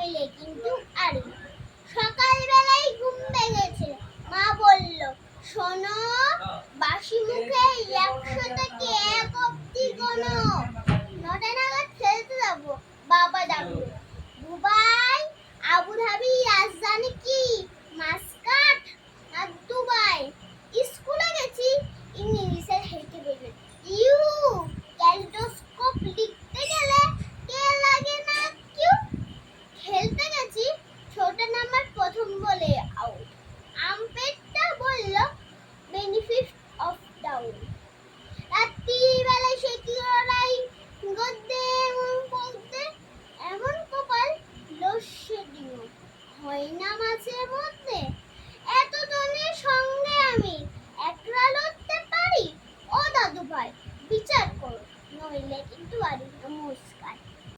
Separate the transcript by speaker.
Speaker 1: নইলে কিন্তু আড়ি। সকালবেলায় ঘুম ভেঙেছে, মা বলল, শোনো, বাসি মুখে 100 থেকে 1 অব্দি গোনো, 9টা নাগাদ খেলতে যাবো, বাবা ডাকলো। দুবাই, আবুধাবি, রাজধানী কি মাস্কাট না দুবাই? স্কুলে গেছি, ইংলিশের হেঁটে বেরোয় ইউ, ক্যালিডোস্কোপ লিখতে গেলে কে লাগে না কিউ। খেলতে গেছি, ছোট নাম্বার প্রথম বলে আউট। আম্পায়ারটা বলল বেনিফিট অফ ডাউট। রাত্রিবেলায় সে কি লড়াই, গদ্যে পদ্যে এমন কপাল, লোডশেডিং হয় না মাঝে মধ্যে। এত জনের সঙ্গে আমি একলা লড়তে পারি? ও দাদু ভাই, বিচার করো, নইলে কিন্তু বাড়ি। নমস্কার।